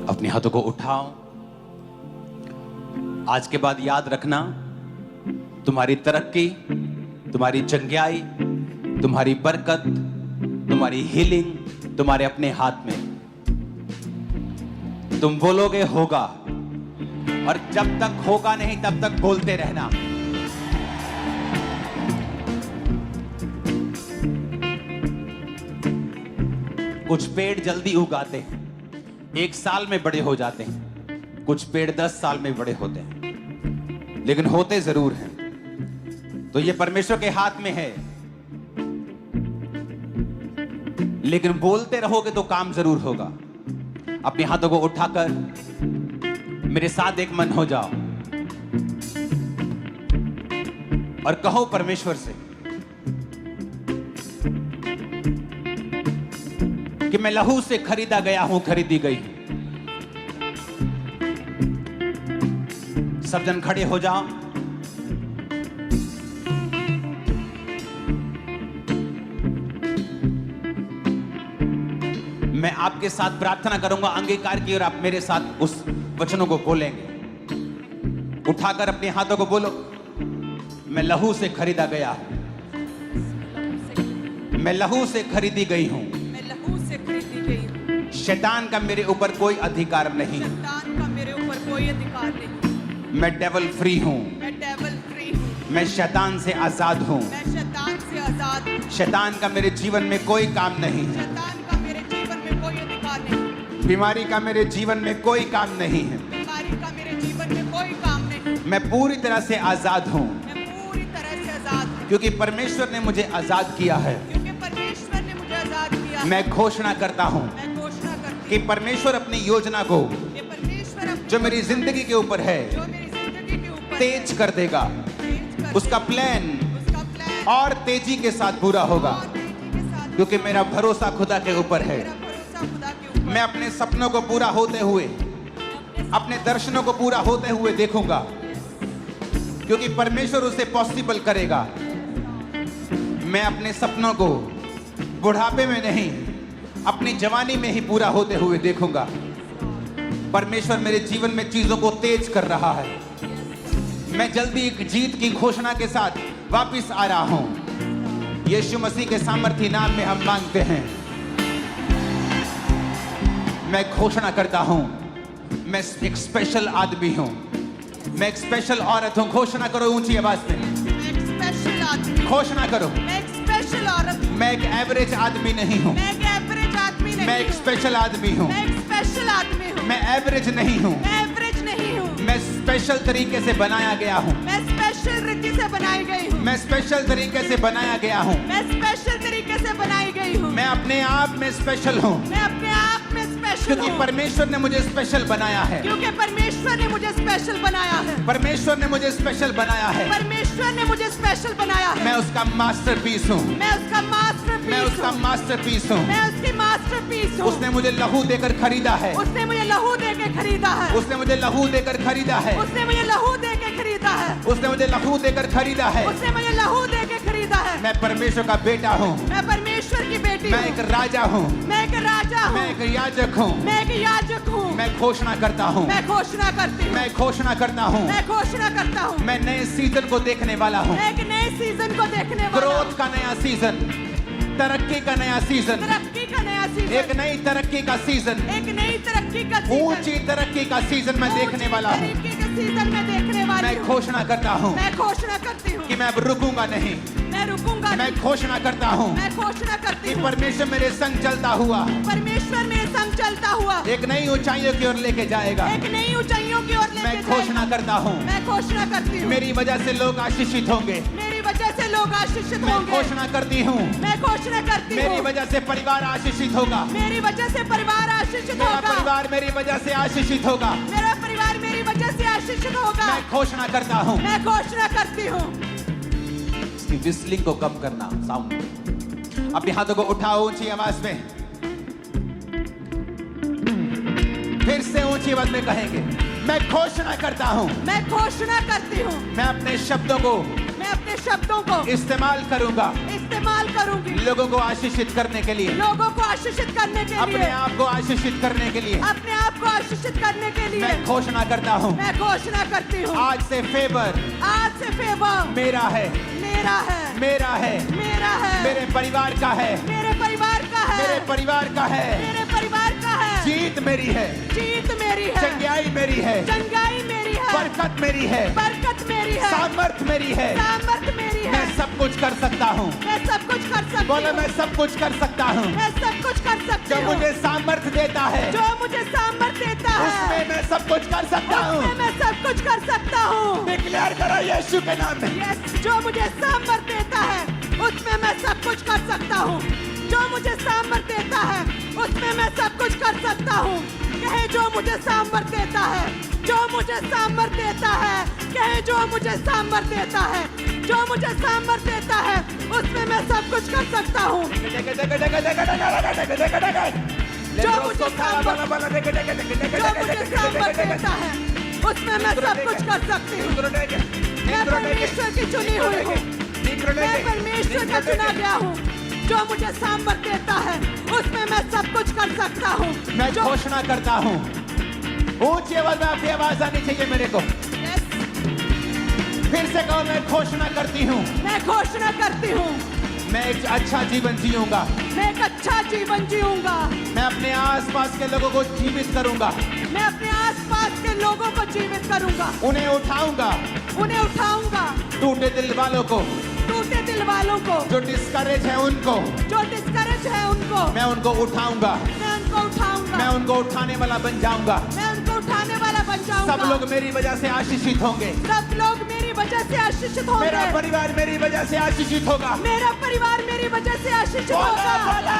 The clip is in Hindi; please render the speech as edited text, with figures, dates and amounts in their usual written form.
अपने हाथों को उठाओ। आज के बाद याद रखना, तुम्हारी तरक्की, तुम्हारी चंगियाई, तुम्हारी बरकत, तुम्हारी हीलिंग तुम्हारे अपने हाथ में। तुम बोलोगे होगा, और जब तक होगा नहीं तब तक बोलते रहना। कुछ पेड़ जल्दी उगाते हैं, 1 साल में बड़े हो जाते हैं। कुछ पेड़ 10 साल में बड़े होते हैं, लेकिन होते जरूर हैं। तो ये परमेश्वर के हाथ में है, लेकिन बोलते रहोगे तो काम जरूर होगा। अपने हाथों को उठाकर मेरे साथ एक मन हो जाओ और कहो परमेश्वर से कि मैं लहू से खरीदा गया हूं, खरीदी गई हूं। सब जन खड़े हो जाओ। मैं आपके साथ प्रार्थना करूंगा अंगीकार की, और आप मेरे साथ उस वचनों को बोलेंगे। उठाकर अपने हाथों को बोलो, मैं लहू से खरीदा गया हूं, मैं लहू से खरीदी गई हूं। शैतान का मेरे ऊपर कोई अधिकार नहीं, शैतान का मेरे ऊपर कोई अधिकार नहीं। मैं डेविल फ्री हूं, मैं डेविल फ्री हूँ। मैं शैतान से आजाद हूं। मैं शैतान से आजाद हूँ। शैतान का मेरे जीवन में कोई काम नहीं है। शैतान का मेरे जीवन में कोई अधिकार नहीं। बीमारी का मेरे जीवन में कोई काम नहीं है। बीमारी का मेरे जीवन में कोई काम नहीं। मैं पूरी तरह से आजाद हूं, मैं पूरी तरह से आजाद हूँ, क्योंकि परमेश्वर ने मुझे आजाद किया है। क्योंकि परमेश्वर ने मुझे आजाद किया। मैं घोषणा करता हूं मैं घोषणा करती कि परमेश्वर अपनी योजना को, हूँ कि परमेश्वर अपनी जो मेरी जिंदगी के ऊपर है, जो मेरी जिंदगी के ऊपर तेज कर देगा। तेज कर उसका प्लान उसका प्लान और तेजी के साथ पूरा होगा, और तेजी के साथ क्योंकि मेरा भरोसा खुदा के ऊपर है। मेरा भरोसा खुदा के ऊपर। मैं अपने सपनों को पूरा होते हुए, अपने दर्शनों को पूरा होते हुए देखूंगा, क्योंकि परमेश्वर उसे पॉसिबल करेगा। मैं अपने सपनों को बुढ़ापे में नहीं, अपनी जवानी में ही पूरा होते हुए देखूंगा। परमेश्वर मेरे जीवन में चीजों को तेज कर रहा है। मैं जल्दी एक जीत की घोषणा के साथ वापस आ रहा हूं। यीशु मसीह के सामर्थी नाम में हम मांगते हैं। मैं घोषणा करता हूं, मैं एक स्पेशल आदमी हूं, मैं एक स्पेशल औरत हूं। घोषणा करो ऊंची आवाज में, मैं एक स्पेशल आदमी। घोषणा करो। मैं एक स्पेशल औरत हूँ। मैं एक एवरेज आदमी नहीं हूं, मैं एक एवरेज आदमी नहीं मैं एक हूँ। स्पेशल आदमी हूं। मैं एक स्पेशल आदमी हूँ। मैं एवरेज नहीं हूं, मैं एवरेज नहीं हूँ। मैं स्पेशल तरीके से बनाया गया हूं। मैं स्पेशल रीति से बनाई गई हूँ। मैं स्पेशल तरीके से बनाया गया हूं। मैं स्पेशल तरीके से बनाई गई हूँ। मैं अपने आप में स्पेशल हूं, मैं अपने आप में स्पेशल क्योंकि हूँ, परमेश्वर ने मुझे स्पेशल बनाया है। क्योंकि परमेश्वर ने मुझे स्पेशल बनाया है। परमेश्वर ने मुझे स्पेशल बनाया है। परमेश्वर ने मुझे स्पेशल बनाया है। मैं उसका मास्टरपीस हूं, मैं उसका मास्टरपीस मैं उसका हूँ। मास्टरपीस हूं। मैं उसकी मास्टरपीस हूँ। उसने मुझे लहू देकर खरीदा है। उसने मुझे लहू दे के खरीदा है। उसने मुझे लहू देकर खरीदा है। उसने मुझे लहू दे के खरीदा है। उसने मुझे लहू देकर खरीदा है। उसने मुझे लहू दे के खरीदा है। मैं परमेश्वर का बेटा हूं, मैं परमेश्वर की बेटी मैं हूँ। एक राजा हूं, मैं एक राजा मैं हूँ। एक याजक हूं। मैं एक याजक हूँ। मैं घोषणा करता हूं, मैं घोषणा करती हूँ। मैं घोषणा करता हूं, मैं घोषणा करता हूँ। मैं नए सीजन को देखने वाला हूं। मैं एक नए सीजन को देखने वाला हूँ। ग्रोथ का नया सीजन, तरक्की का नया सीजन, तरक्की का नया सीजन। एक नई तरक्की का सीजन, एक नई तरक्की का सीजन। ऊंची तरक्की का सीजन मैं देखने वाला हूं। ऊंची तरक्की का सीजन मैं देखने वाली मैं हूँ। घोषणा करता हूं मैं घोषणा करती हूँ कि मैं अब रुकूंगा नहीं। मैं रुकूंगा मैं नहीं। घोषणा करता हूं मैं घोषणा करती कि हूँ परमेश्वर मेरे संग चलता हुआ परमेश्वर मेरे संग चलता हुआ एक नई ऊंचाइयों की ओर लेके जाएगा। एक नई ऊंचाइयों की ओर लेके मैं घोषणा जाएगा। करता हूं, मैं घोषणा करती हूँ मेरी वजह से लोग आशीषित होंगे। मेरी वजह से लोग आशीषित मैं होंगे। घोषणा करती हूं, मैं घोषणा करती मेरी हूँ वजह से परिवार आशीषित होगा। मेरी वजह से परिवार आशीषित मेरा होगा। परिवार मेरी वजह से आशीषित होगा। मेरा परिवार मेरी वजह से आशीषित होगा। मैं घोषणा करता हूं। मैं घोषणा करती हूँ। इसकी विस्लिंग को कम करना, साउंड। अपने हाथों को उठाओ ऊंची आवाज में, फिर से ऊंची आवाज में कहेंगे, मैं घोषणा करता हूं। मैं घोषणा करती हूँ। मैं अपने शब्दों को मैं अपने शब्दों को इस्तेमाल करूंगा इस्तेमाल करूंगी लोगों को आशीषित करने के लिए, लोगों को आशीषित करने के अपने लिए, आप को आशीषित करने के लिए। अपने आप को आशीषित करने के लिए मैं घोषणा करता हूँ मैं घोषणा करती हूँ आज से फेवर आज से फेवर मेरा है, मेरा है मेरा है, मेरा है मेरे परिवार का है, मेरे परिवार का है मेरे परिवार का है। मेरे परिवार का है जीत मेरी है, जीत मेरी है चंगाई मेरी है, चंगाई मेरी है बरकत मेरी है, बरकत मेरी है सामर्थ मेरी है। सामर्थ मेरी है मैं सब कुछ कर सकता हूँ। मैं सब कुछ कर सकती बोले हूँ मैं सब कुछ कर सकता हूँ मैं सब कुछ कर सकती जो हूँ मुझे सामर्थ देता है, जो मुझे सामर्थ देता है उसमें मैं सब कुछ कर सकता उसमें हूँ। मैं सब कुछ कर सकता हूँ डिक्लेयर करो यीशु के नाम में। यस जो मुझे सामर्थ देता है उसमें मैं सब कुछ कर सकता हूँ जो मुझे सामर्थ देता है उसमें मैं सब कुछ कर सकता हूँ कहे जो मुझे सामर्थ देता है जो मुझे सामर्थ देता है कहे जो मुझे सामर्थ देता है जो मुझे सामर्थ देता है उसमें मैं सब कुछ कर सकता हूँ जो मुझे सामर्थ देता है उसमें मैं सब कुछ कर सकती हूँ मैं परमेश्वर की चुनी हुई हूँ मैं परमेश्वर का चुना गया हूँ जो मुझे सामर्थ देता है उसमें मैं सब कुछ कर सकता हूँ मैं घोषणा करता हूँ, ऊंची आवाज में आपकी आवाज आनी चाहिए मेरे को। Yes, फिर से कहो मैं घोषणा करती हूँ, मैं घोषणा करती हूँ मैं एक अच्छा जीवन जीऊंगा, मैं एक अच्छा जीवन जीऊंगा मैं अपने आसपास के लोगों को जीवित करूंगा, मैं अपने आसपास के लोगों को जीवित करूंगा उन्हें उठाऊंगा, उन्हें उठाऊंगा टूटे दिल वालों को, टूटे दिल वालों को जो डिस्करेज है उनको जो डिस्करेज है उनको मैं उनको उठाऊंगा, मैं उनको उठाऊंगा मैं उनको उठाने वाला बन जाऊंगा। मैं उनको उठाने वाला बन जाऊंगा सब लोग मेरी वजह से आशीषित होंगे, सब लोग मेरी वजह से आशीषित मेरा होंगे परिवार मेरी वजह से आशीषित होगा। मेरा परिवार मेरी वजह से आशीषित बोला, होगा बोला।